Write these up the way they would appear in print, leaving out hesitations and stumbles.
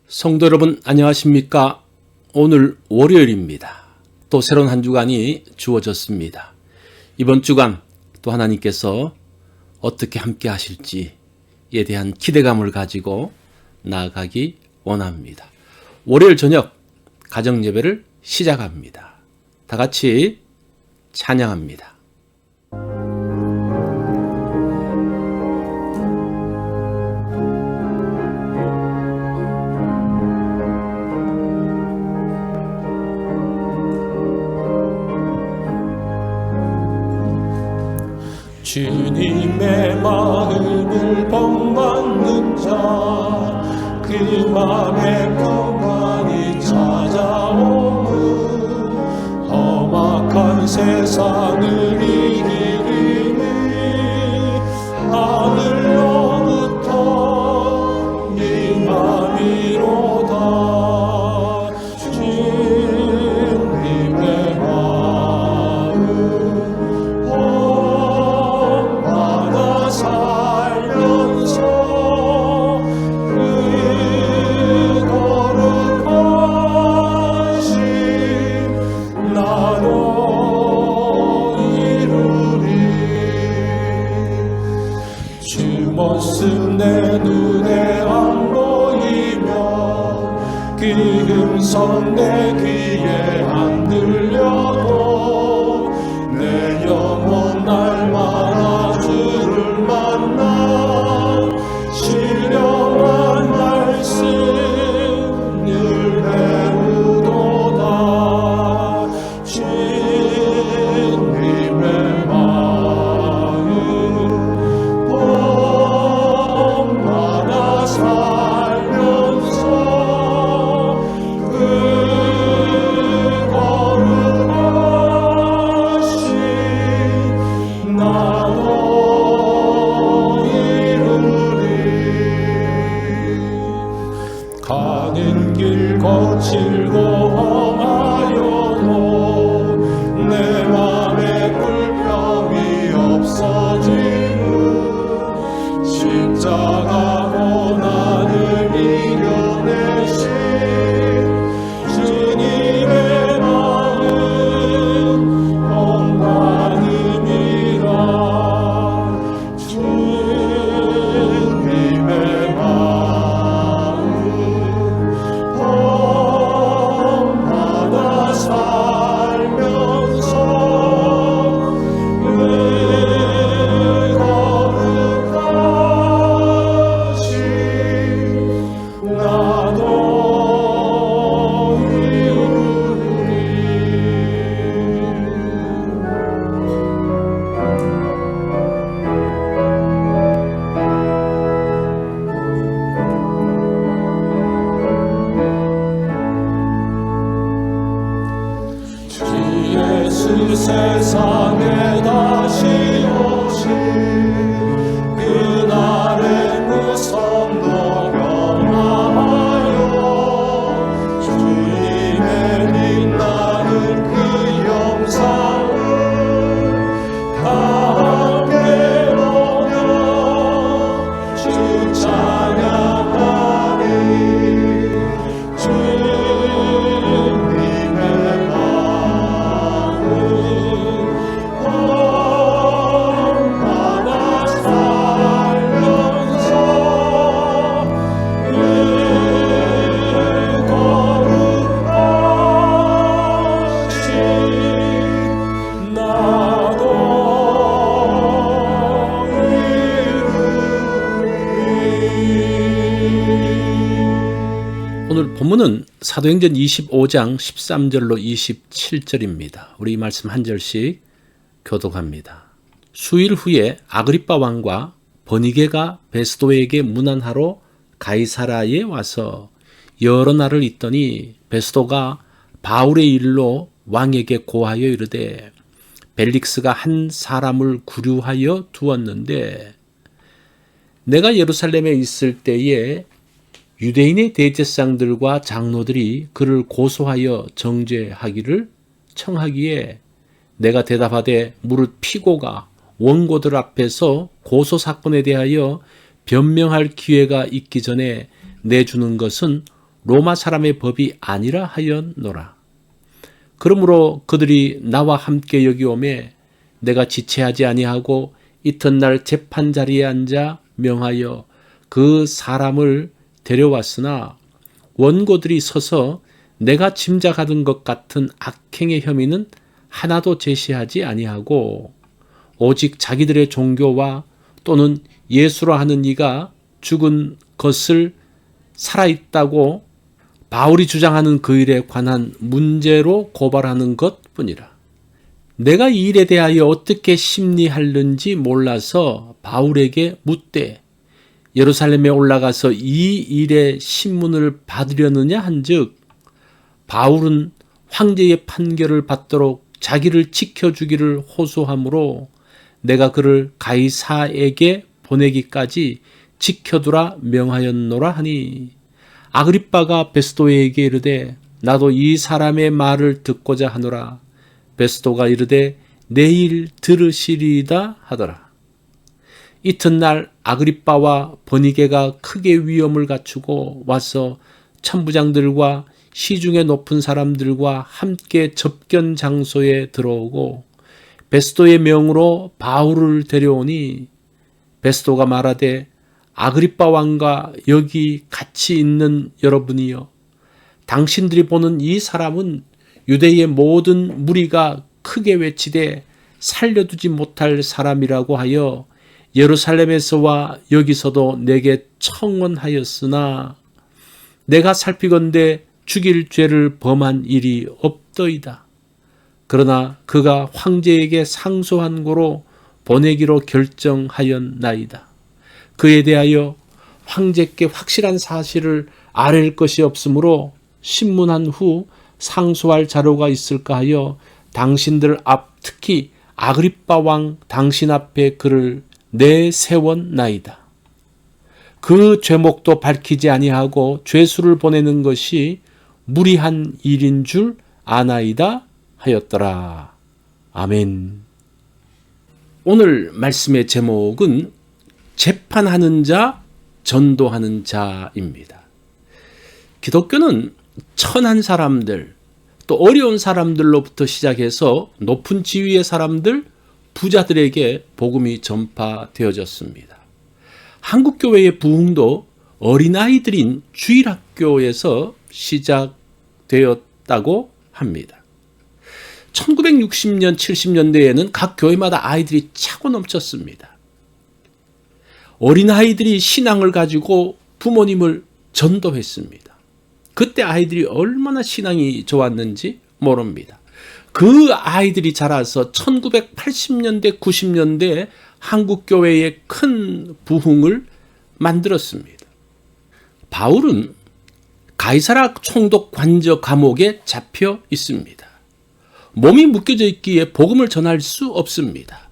성도 여러분 안녕하십니까? 오늘 월요일입니다. 또 새로운 한 주간이 주어졌습니다. 이번 주간 또 하나님께서 어떻게 함께 하실지에 대한 기대감을 가지고 나아가기 원합니다. 월요일 저녁 가정예배를 시작합니다. 다 같이 찬양합니다. 주님의 마음을 본받는 자, 그 맘에 평안이 찾아오는 험악한 세상을 이기리니 하늘로부터 임함이로다. 주님의 마음 살면서 그 거룩하신 나로 이루리. 주 모습 내 눈에 안 보이며 그 음성 내 귀에 안 들려도 내 영혼 날마다 주를 만나 신령한 말씀 늘 배우도다. 주님의 마음 봄마다 살면서 그 거룩하신 나도 이루리. 가는 길 거칠고 험하여도 내 맘에 불평이 없어지는 십자가 고난을 이겨내신 주님의 마음 본받음이라. 주님의 마음 본받아 살면서 그 거룩하신 나도 이루리. 주 예수 세상에 다시 오신 그날의 무성도 경험하여 주님의 빛나는 그 영상을 다 함께 보며 주 찬양하리. 주님의 마음 본받아 살면서 그 거룩하신 나도 이루리. 오늘 본문은 사도행전 25장 13절로 27절입니다. 우리 이 말씀 한 절씩 교독합니다. 수일 후에 아그리빠 왕과 버니게가 베스도에게 문안하러 가이사라에 와서 여러 날을 있더니 베스도가 바울의 일로 왕에게 고하여 이르되 벨릭스가 한 사람을 구류하여 두었는데 내가 예루살렘에 있을 때에 유대인의 대제사장들과 장로들이 그를 고소하여 정죄하기를 청하기에 내가 대답하되 무릇 피고가 원고들 앞에서 고소사건에 대하여 변명할 기회가 있기 전에 내주는 것은 로마 사람의 법이 아니라 하였노라. 그러므로 그들이 나와 함께 여기 오매 내가 지체하지 아니하고 이튿날 재판 자리에 앉아 명하여 그 사람을 데려왔으나 원고들이 서서 내가 짐작하던 것 같은 악행의 혐의는 하나도 제시하지 아니하고 오직 자기들의 종교와 또는 예수라 하는 이가 죽은 것을 살아있다고 바울이 주장하는 그 일에 관한 문제로 고발하는 것뿐이라. 내가 이 일에 대하여 어떻게 심리하는지 몰라서 바울에게 묻되 예루살렘에 올라가서 이 일의 신문을 받으려느냐 한즉 바울은 황제의 판결을 받도록 자기를 지켜주기를 호소하므로 내가 그를 가이사에게 보내기까지 지켜두라 명하였노라 하니 아그리빠가 베스도에게 이르되 나도 이 사람의 말을 듣고자 하노라. 베스도가 이르되 내일 들으시리이다 하더라. 이튿날 아그리빠와 버니게가 크게 위험을 갖추고 와서 천부장들과 시중에 높은 사람들과 함께 접견 장소에 들어오고 베스도의 명으로 바울을 데려오니 베스도가 말하되 아그리빠 왕과 여기 같이 있는 여러분이여 당신들이 보는 이 사람은 유대의 모든 무리가 크게 외치되 살려두지 못할 사람이라고 하여 예루살렘에서와 여기서도 내게 청원하였으나 내가 살피건대 죽일 죄를 범한 일이 없더이다. 그러나 그가 황제에게 상소한 고로 보내기로 결정하였나이다. 그에 대하여 황제께 확실한 사실을 아랠 것이 없으므로 신문한 후 상소할 자료가 있을까 하여 당신들 앞 특히 아그리빠 왕 당신 앞에 그를 내세웠나이다. 그 죄목도 밝히지 아니하고 죄수를 보내는 것이 무리한 일인 줄 아나이다 하였더라. 아멘. 오늘 말씀의 제목은 재판하는 자, 전도하는 자입니다. 기독교는 천한 사람들, 또 어려운 사람들로부터 시작해서 높은 지위의 사람들, 부자들에게 복음이 전파되어졌습니다. 한국교회의 부흥도 어린아이들인 주일학교에서 시작되었다고 합니다. 1960년, 70년대에는 각 교회마다 아이들이 차고 넘쳤습니다. 어린아이들이 신앙을 가지고 부모님을 전도했습니다. 그때 아이들이 얼마나 신앙이 좋았는지 모릅니다. 그 아이들이 자라서 1980년대, 90년대 한국교회의 큰 부흥을 만들었습니다. 바울은 가이사라 총독 관저 감옥에 잡혀 있습니다. 몸이 묶여져 있기에 복음을 전할 수 없습니다.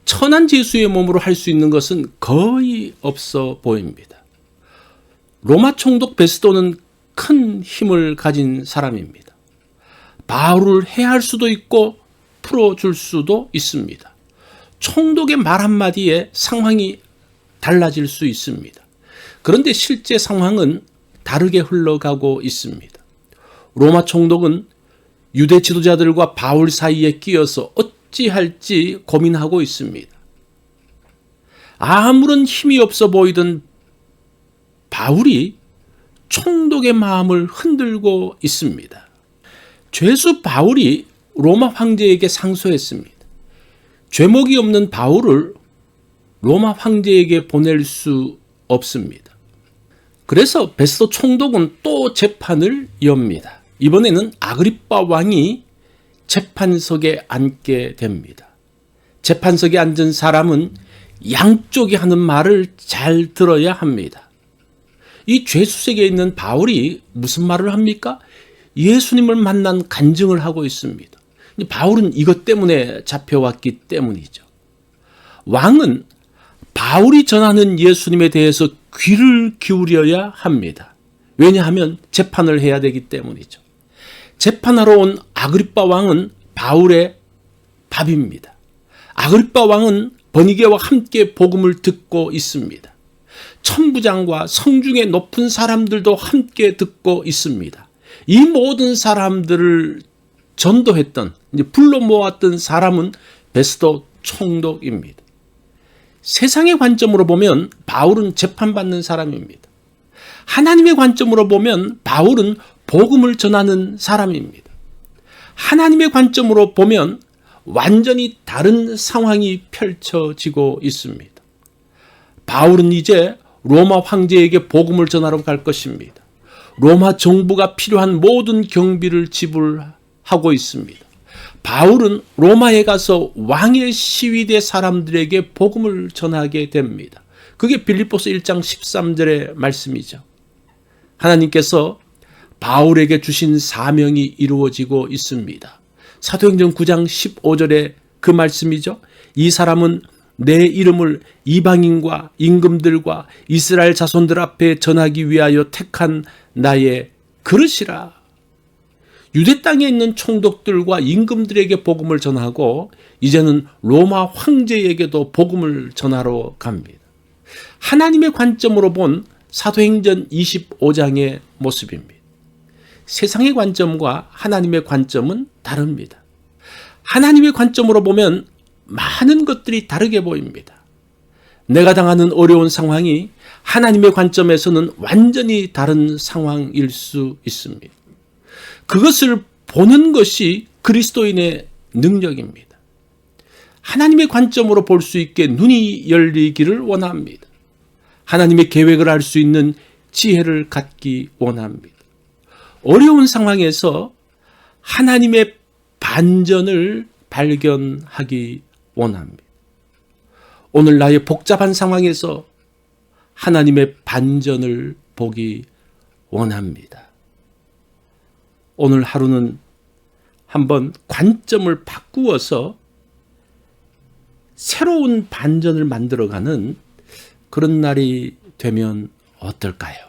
천한 제수의 몸으로 할 수 있는 것은 거의 없어 보입니다. 로마 총독 베스도는 큰 힘을 가진 사람입니다. 바울을 해할 수도 있고 풀어줄 수도 있습니다. 총독의 말 한마디에 상황이 달라질 수 있습니다. 그런데 실제 상황은 다르게 흘러가고 있습니다. 로마 총독은 유대 지도자들과 바울 사이에 끼어서 어찌할지 고민하고 있습니다. 아무런 힘이 없어 보이던 바울이 총독의 마음을 흔들고 있습니다. 죄수 바울이 로마 황제에게 상소했습니다. 죄목이 없는 바울을 로마 황제에게 보낼 수 없습니다. 그래서 베스도 총독은 또 재판을 엽니다. 이번에는 아그리빠 왕이 재판석에 앉게 됩니다. 재판석에 앉은 사람은 양쪽이 하는 말을 잘 들어야 합니다. 이 죄수석에 있는 바울이 무슨 말을 합니까? 예수님을 만난 간증을 하고 있습니다. 바울은 이것 때문에 잡혀왔기 때문이죠. 왕은 바울이 전하는 예수님에 대해서 귀를 기울여야 합니다. 왜냐하면 재판을 해야 되기 때문이죠. 재판하러 온 아그리빠 왕은 바울의 밥입니다. 아그리빠 왕은 버니게와 함께 복음을 듣고 있습니다. 천부장과 성중에 높은 사람들도 함께 듣고 있습니다. 이 모든 사람들을 전도했던, 이제 불러 모았던 사람은 베스도 총독입니다. 세상의 관점으로 보면 바울은 재판받는 사람입니다. 하나님의 관점으로 보면 바울은 복음을 전하는 사람입니다. 하나님의 관점으로 보면 완전히 다른 상황이 펼쳐지고 있습니다. 바울은 이제 로마 황제에게 복음을 전하러 갈 것입니다. 로마 정부가 필요한 모든 경비를 지불하고 있습니다. 바울은 로마에 가서 왕의 시위대 사람들에게 복음을 전하게 됩니다. 그게 빌립보서 1장 13절의 말씀이죠. 하나님께서 바울에게 주신 사명이 이루어지고 있습니다. 사도행전 9장 15절에 그 말씀이죠. 이 사람은 내 이름을 이방인과 임금들과 이스라엘 자손들 앞에 전하기 위하여 택한 나의 그릇이라. 유대 땅에 있는 총독들과 임금들에게 복음을 전하고 이제는 로마 황제에게도 복음을 전하러 갑니다. 하나님의 관점으로 본 사도행전 25장의 모습입니다. 세상의 관점과 하나님의 관점은 다릅니다. 하나님의 관점으로 보면 많은 것들이 다르게 보입니다. 내가 당하는 어려운 상황이 하나님의 관점에서는 완전히 다른 상황일 수 있습니다. 그것을 보는 것이 그리스도인의 능력입니다. 하나님의 관점으로 볼 수 있게 눈이 열리기를 원합니다. 하나님의 계획을 알 수 있는 지혜를 갖기 원합니다. 어려운 상황에서 하나님의 반전을 발견하기 원합니다. 오늘 나의 복잡한 상황에서 하나님의 반전을 보기 원합니다. 오늘 하루는 한번 관점을 바꾸어서 새로운 반전을 만들어가는 그런 날이 되면 어떨까요?